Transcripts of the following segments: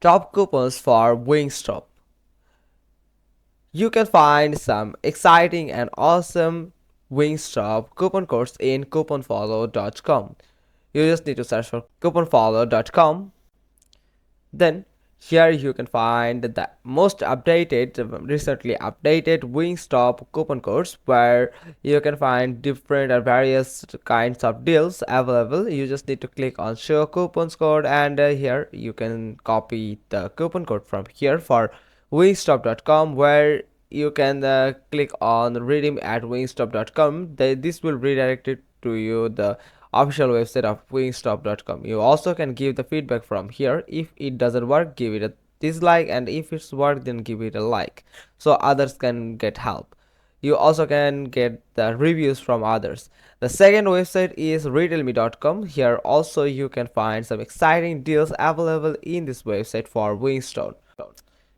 Top coupons for Wingstop. You can find some exciting and awesome Wingstop coupon codes in couponfollow.com. You just need to search for couponfollow.com. Then here you can find the most updated, recently updated Wingstop coupon codes where you can find different and various kinds of deals available. You just need to click on show coupons code, and here you can copy the coupon code from here for wingstop.com, where you can click on redeem at wingstop.com. This will redirect it to you the official website of wingstop.com. You also can give the feedback from here. If it doesn't work, give it a dislike, and if it's worked, then give it a like so others can get help. You also can get the reviews from others. The second website is retailme.com. Here also you can find some exciting deals available in this website for Wingstop.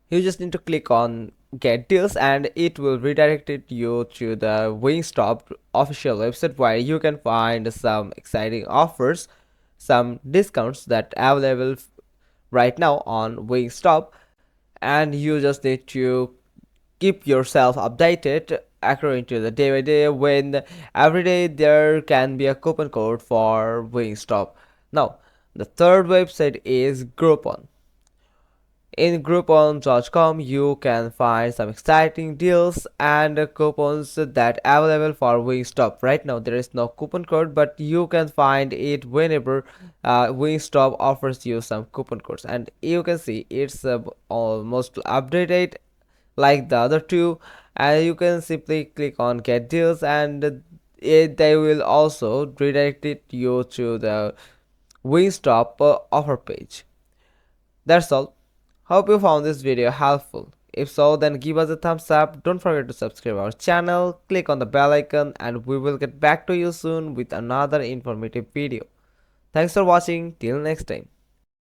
You just need to click on get deals, and it will redirect you to the Wingstop official website where you can find some exciting offers, some discounts that are available right now on Wingstop. And you just need to keep yourself updated according to the day by day, when every day there can be a coupon code for Wingstop. Now the third website is Groupon. In Groupon.com, you can find some exciting deals and coupons that are available for Wingstop. Right now, there is no coupon code, but you can find it whenever Wingstop offers you some coupon codes. And you can see it's almost updated like the other two. And you can simply click on Get Deals, and they will also redirect you to the Wingstop offer page. That's all. Hope you found this video helpful. If so, then give us a thumbs up. Don't forget to subscribe our channel, click on the bell icon, and we will get back to you soon with another informative video. Thanks for watching. Till next time.